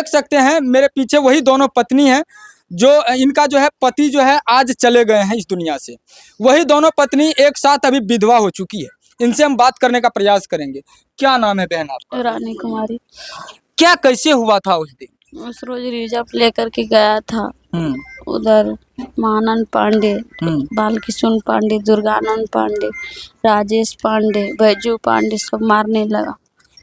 देख सकते हैं मेरे पीछे वही दोनों पत्नी हैं जो इनका जो है पति जो है आज चले गए हैं इस दुनिया से। वही दोनों पत्नी एक साथ अभी विधवा हो चुकी है। इनसे हम बात करने का प्रयास करेंगे। क्या नाम है बहन आपका? रानी कुमारी। क्या कैसे हुआ था उस दिन? उस रोज रिजर्व लेकर के गया था उधर महानंद पांडे, बालकिशोर पांडे, दुर्गानंद पांडे, राजेश पांडे, बैजू पांडे सब मारने लगा।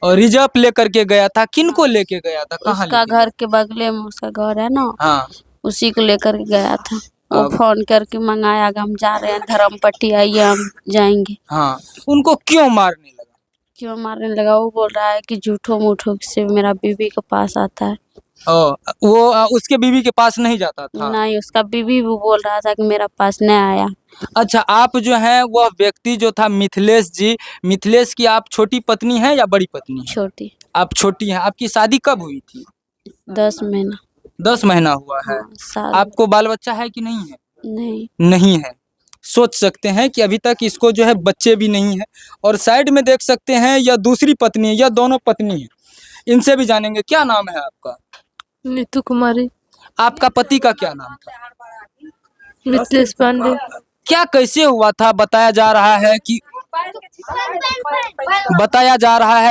और रिजर्व लेकर के गया था? किनको लेके गया था? कहाँ उसका घर के बगले में उसका घर है ना, हाँ, उसी को लेकर के गया था। वो फोन करके मंगाया कि हम जा रहे हैं धर्मपट्टी, आइए हम जाएंगे। हाँ, उनको क्यों मारने लगा? क्यों मारने लगा? वो बोल रहा है कि झूठो मूठो से मेरा बीवी के पास आता है। वो उसके बीवी के पास नहीं जाता था? नहीं, उसका बीवी वो बोल रहा था कि मेरा पास नहीं आया। अच्छा, आप जो है वह व्यक्ति जो था मिथिलेश जी, मिथिलेश की आप छोटी पत्नी है या बड़ी पत्नी है? छोटी। आप छोटी हैं। आपकी शादी कब हुई थी? 10 महीना। 10 महीना हुआ है। साल। आपको बाल बच्चा है कि नहीं है? नहीं। नहीं है। सोच सकते हैं कि अभी तक इसको जो है बच्चे भी नहीं है। और साइड में देख सकते हैं यह दूसरी पत्नी है, यह दोनों पत्नी है। इनसे भी जानेंगे। क्या नाम है आपका? नीतू कुमारी। आपका पति का क्या नाम था? मिथिलेश पांडे। क्या कैसे हुआ था? बताया जा रहा है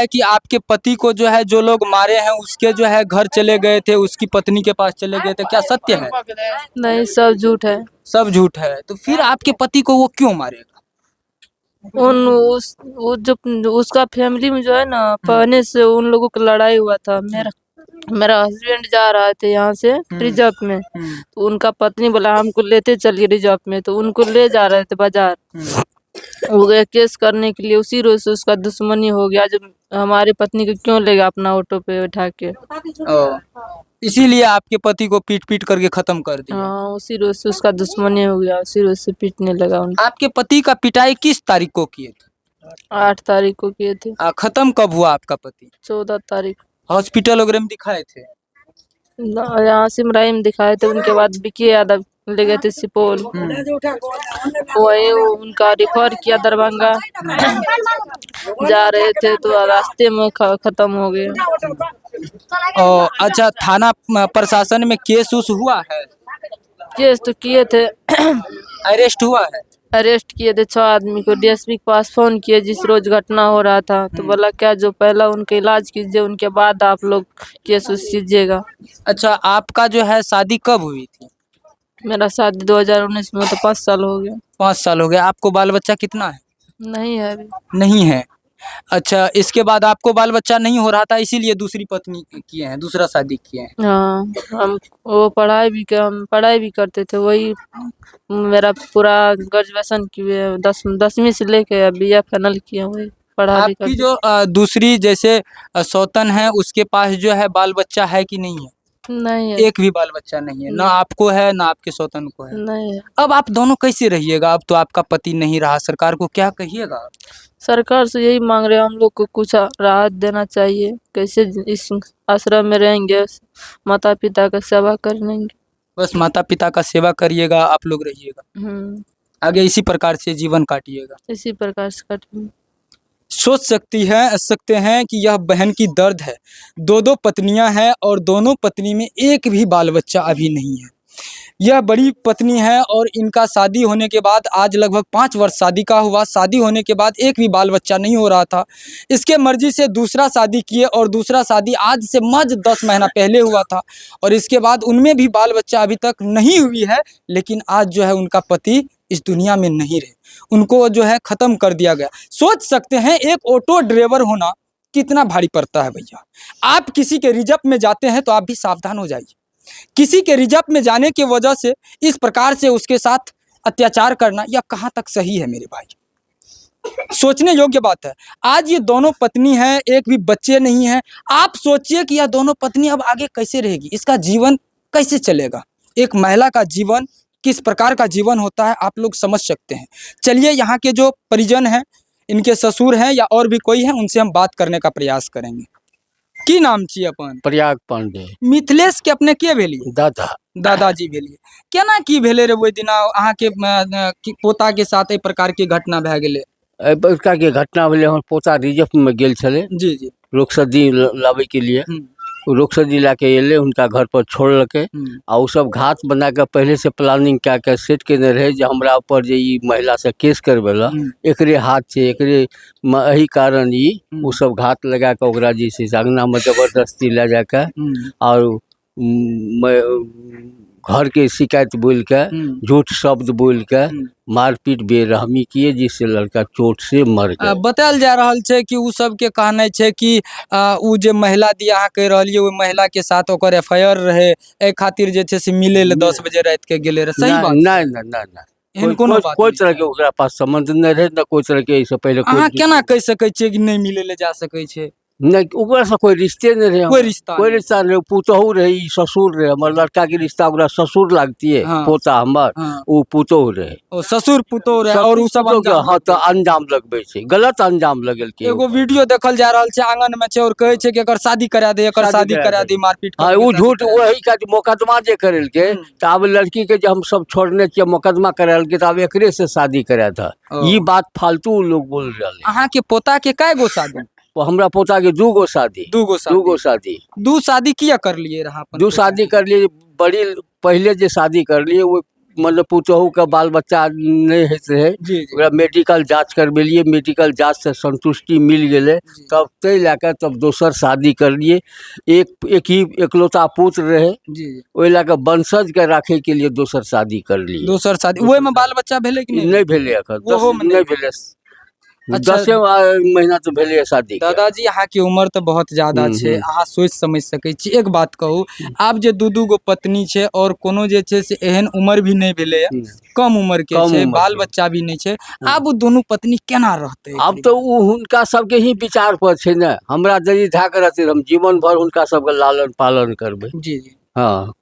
कि आपके पति को जो है जो लोग मारे हैं उसके जो है घर चले गए थे, उसकी पत्नी के पास चले गए थे। क्या सत्य है? नहीं, सब झूठ है। सब झूठ है। तो फिर आपके पति को वो क्यों मारेगा? वो जो उसका फैमिली में जो है ना, पहले से उन लोगों की लड़ाई हुआ था। मेरा हस्बैंड जा रहा थे यहाँ से रिजर्व में, तो उनका पत्नी बोला हमको लेते चलिए रिजर्व में, तो उनको ले जा रहे थे बाजार। हो गया केस करने के लिए, उसी रोज से उसका दुश्मनी हो गया। जब हमारी पत्नी को क्यों लेगा अपना ऑटो पे बैठा के। इसीलिए आपके पति को पीट पीट करके खत्म कर दिया। हाँ, उसी रोज से उसका दुश्मनी हो गया, उसी रोज से पीटने लगा उनको। आपके पति का पिटाई किस तारीख को किए थे? 8 तारीख को किए थे। खत्म कब हुआ आपका पति? 14 तारीख। हॉस्पिटल वगैरह में दिखाए थे? यहाँ सिमराई में दिखाए थे। उनके बाद विकी यादव ले गए थे सुपौल, वही उनका रिफर किया दरभंगा। जा रहे थे तो रास्ते में खत्म हो गया। अच्छा, थाना प्रशासन में केस उस हुआ है? केस तो किए थे। अरेस्ट हुआ है? अरेस्ट किए थे 6 आदमी को। डीएसपी के पास फोन किए जिस रोज घटना हो रहा था, तो बोला क्या जो पहला उनके इलाज कीजिए, उनके बाद आप लोग केस उस कीजिएगा। अच्छा, आपका जो है शादी कब हुई थी? मेरा शादी 2019 में, तो 5 साल हो गया। 5 साल हो गए। आपको बाल बच्चा कितना है? नहीं है अभी। नहीं है। अच्छा, इसके बाद आपको बाल बच्चा नहीं हो रहा था, इसीलिए दूसरी पत्नी किए हैं, दूसरा शादी किए हैं। हाँ, हम पढ़ाई भी करते थे। वही मेरा पूरा ग्रेजुएशन किए, 10वीं से लेके BA फाइनल किया। वही पढ़ा भी आपकी करते। जो दूसरी जैसे सौतन है उसके पास जो है बाल बच्चा है कि नहीं है? नहीं है। एक भी बाल बच्चा नहीं है। ना आपको है ना आपके सौतन को है। नहीं है। अब आप दोनों कैसे रहिएगा? अब तो आपका पति नहीं रहा, सरकार को क्या कहिएगा? सरकार से यही मांग रहे हैं, हम लोग को कुछ राहत देना चाहिए। कैसे इस आश्रम में रहेंगे, माता पिता का सेवा करेंगे। बस माता पिता का सेवा करिएगा, आप लोग रहिएगा, आगे इसी प्रकार से जीवन काटिएगा। इसी प्रकार से काटेंगे। सोच सकते हैं कि यह बहन की दर्द है। 2 पत्नियां हैं और दोनों पत्नी में एक भी बाल बच्चा अभी नहीं है। यह बड़ी पत्नी है और इनका शादी होने के बाद आज लगभग 5 वर्ष शादी का हुआ। शादी होने के बाद एक भी बाल बच्चा नहीं हो रहा था। इसके मर्जी से दूसरा शादी किए और दूसरा शादी आज से महज 10 महीना पहले हुआ था और इसके बाद उनमें भी बाल बच्चा अभी तक नहीं हुई है। लेकिन आज जो है उनका पति इस दुनिया में नहीं रहे, उनको जो है ख़त्म कर दिया गया। सोच सकते हैं एक ऑटो ड्राइवर होना कितना भारी पड़ता है भैया। आप किसी के रिजर्व में जाते हैं तो आप भी सावधान हो जाइए। किसी के रिजर्व में जाने की वजह से इस प्रकार से उसके साथ अत्याचार करना यह कहाँ तक सही है मेरे भाई? सोचने योग्य बात है। आज ये दोनों पत्नी हैं, एक भी बच्चे नहीं हैं। आप सोचिए कि यह दोनों पत्नी अब आगे कैसे रहेगी, इसका जीवन कैसे चलेगा। एक महिला का जीवन किस प्रकार का जीवन होता है आप लोग समझ सकते हैं। चलिए यहाँ के जो परिजन हैं, इनके ससुर हैं या और भी कोई है, उनसे हम बात करने का प्रयास करेंगे। की नाम छी अपन? प्रयाग पांडे। मिथिलेश के अपने के भेलिए? दादाजी भेलिए। केना की भेले रे ओहि दिना अहाँ के पोता के साथ ए प्रकार के घटना भए गेले? प्रकार के घटना भेले। हमर पोता रिजर्व में गेल छले जी जी लोकसदी लावे के लिए, रोकसर जिला के एले उनका घर पर छोड़लकै आ उ सब घात बना के पहले से प्लानिंग क्या के सेट केने रहे जे हमरा ऊपर जे ई महिला से केस करबेला एकरे हाथ छै एकरे एही कारण ई उ सब घात लगा के ओकरा जे छै से अंगना में जबरदस्ती ले जाके और घर के शिकायत बोल के झूठ शब्द बोल के मारपीट बेरहमी किए जिससे लड़का चोट से मर गया। बतायल जा रहल छै कि उ सब के कहना छै कि उ जे महिला दिया अहाँ कह रहलिए ओइ महिला के साथ ओकर एफआईआर रहे ए खातिर जे छै से मिले ले 10 बजे रात के गेले रहे। सही बात नहीं नहीं नहीं एहन कोनो बात कोई तरह के ओकरा पास संबंध नहीं रहे न कोई तरह के इससे पहले अहाँ केना कह सकै छियै कि नहीं मिले ले जा सकै छै? नहीं ओकरा से कोई रिश्ते नहीं रहे कोई रिश्ता नहीं पुतहू रहे ससुर रहे हमर लड़का के रिश्ता ओकरा ससुर लागती है पोता हमर उ पुतहू रहे ओ ससुर पुतहू रहे और उ सब हां तो अंजाम लगबै छै गलत अंजाम लगल के एगो वीडियो देखल जा रहल छै आंगन में छै और कहै छै कि एकर शादी करा दे एकर शादी करा दे मारपीट हां उ झूठ वही का मुकदमा जे करल के त अब लड़की के जे हम सब छोड़ने छियै मुकदमा करल के त अब एकरे से शादी करा था ई बात फालतू लोग बोल रहले। अहाँ के पोता के काय गो शादी? हमरा पोता के दू गो शादी दू शादी किया कर लिए रहा? दू शादी कर लिए बड़ी पहले जे शादी कर लिए वो मतलब पुतहू का बाल बच्चा नहीं होत रहे मेडिकल जांच करबेलिए मेडिकल जांच से संतुष्टि मिल गए तब तय लैके तब दोसर शादी कर लिए एक ही एकलौता पुत्र रहे ओहि लैके वंशज के राखे के लिए दोसर शादी कर लिए। दोसर शादी ओहि में बाल बच्चा भेले कि नहीं भेले अखन नहीं भेले 10 महीना तो भेले शादी। दादाजी अहाँ की उम्र तो बहुत ज्यादा छे अहाँ सोच समझ सकै छी। एक बात कहू आप जे दू गो पत्नी छे और कोनो जे छे से एहन उम्र भी नहीं भेले कम उम्र के छे बाल बच्चा भी नहीं छे अब दोनों पत्नी केना रहते? अब तो उ हुनका सबके ही विचार पर छे न हमरा जदी धाक रहते हम जीवन भर हुनका सबके लालन पालन करबे। जी हाँ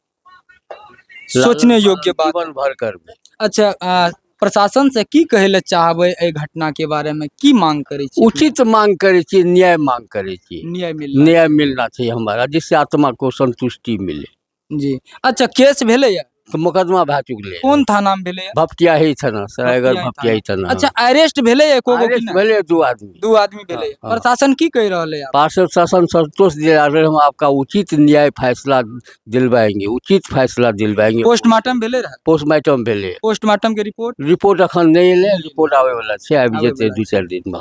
सोचने योग्य बात जीवन भर करबे। अच्छा प्रशासन से की कहे ले चाहबे ए घटना के बारे में की मांग करे छी? उचित मांग करे छी न्याय मांग करे छी न्याय मिलना चाहिए हमारा जिससे आत्मा को संतुष्टि मिले। जी अच्छा केस भेले या तो मुकदमा भा चुकले कौन थाना में भेले? भपटियाही थाना सरायगढ़ भपटियाही थाना। अच्छा अरेस्ट भेले या एको गो की ना? भेले दू आदमी भेले। प्रशासन की कह रहले है? प्रशासन संतोष दिला रहे हम आपका उचित न्याय फैसला दिलवाएंगे उचित फैसला दिलवाएंगे। पोस्टमार्टम भेले रहा? पोस्टमार्टम भेले। पोस्टमार्टम के रिपोर्ट अखन नहीं ले रिपोर्ट आवे वाला छे आबि जेते 2-4 दिन में।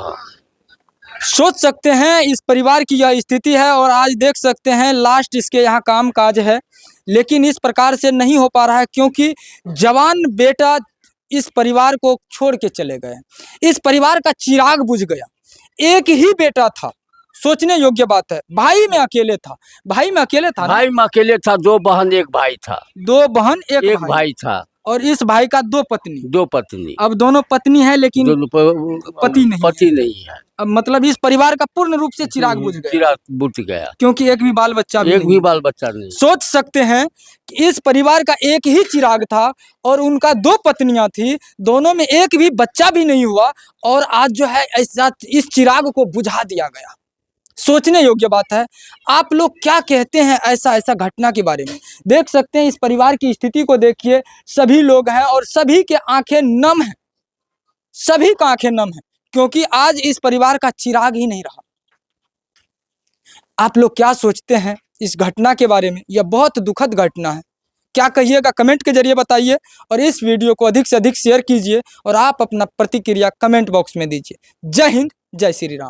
सोच सकते हैं इस परिवार की यह स्थिति है और आज देख सकते हैं लास्ट इसके यहाँ काम काज है लेकिन इस प्रकार से नहीं हो पा रहा है क्योंकि जवान बेटा इस परिवार को छोड़ के चले गए। इस परिवार का चिराग बुझ गया। एक ही बेटा था सोचने योग्य बात है। भाई में अकेले था भाई में अकेले था 2 बहन 1 भाई था 2 बहन 1 भाई था और इस भाई का 2 पत्नी। अब दोनों पत्नी है लेकिन पति नहीं है। अब मतलब इस परिवार का पूर्ण रूप से चिराग बुझ गया क्योंकि एक भी बाल बच्चा नहीं। सोच सकते हैं कि इस परिवार का एक ही चिराग था और उनका 2 पत्नियां थी दोनों में एक भी बच्चा भी नहीं हुआ और आज जो है ऐसा इस चिराग को बुझा दिया गया। सोचने योग्य बात है। आप लोग क्या कहते हैं ऐसा घटना के बारे में? देख सकते हैं इस परिवार की स्थिति को देखिए सभी लोग हैं और सभी के आंखें नम हैं सभी का आंखें नम है क्योंकि आज इस परिवार का चिराग ही नहीं रहा। आप लोग क्या सोचते हैं इस घटना के बारे में? यह बहुत दुखद घटना है। क्या कहिएगा कमेंट के जरिए बताइए और इस वीडियो को अधिक से अधिक शेयर कीजिए और आप अपना प्रतिक्रिया कमेंट बॉक्स में दीजिए। जय हिंद जय श्री राम।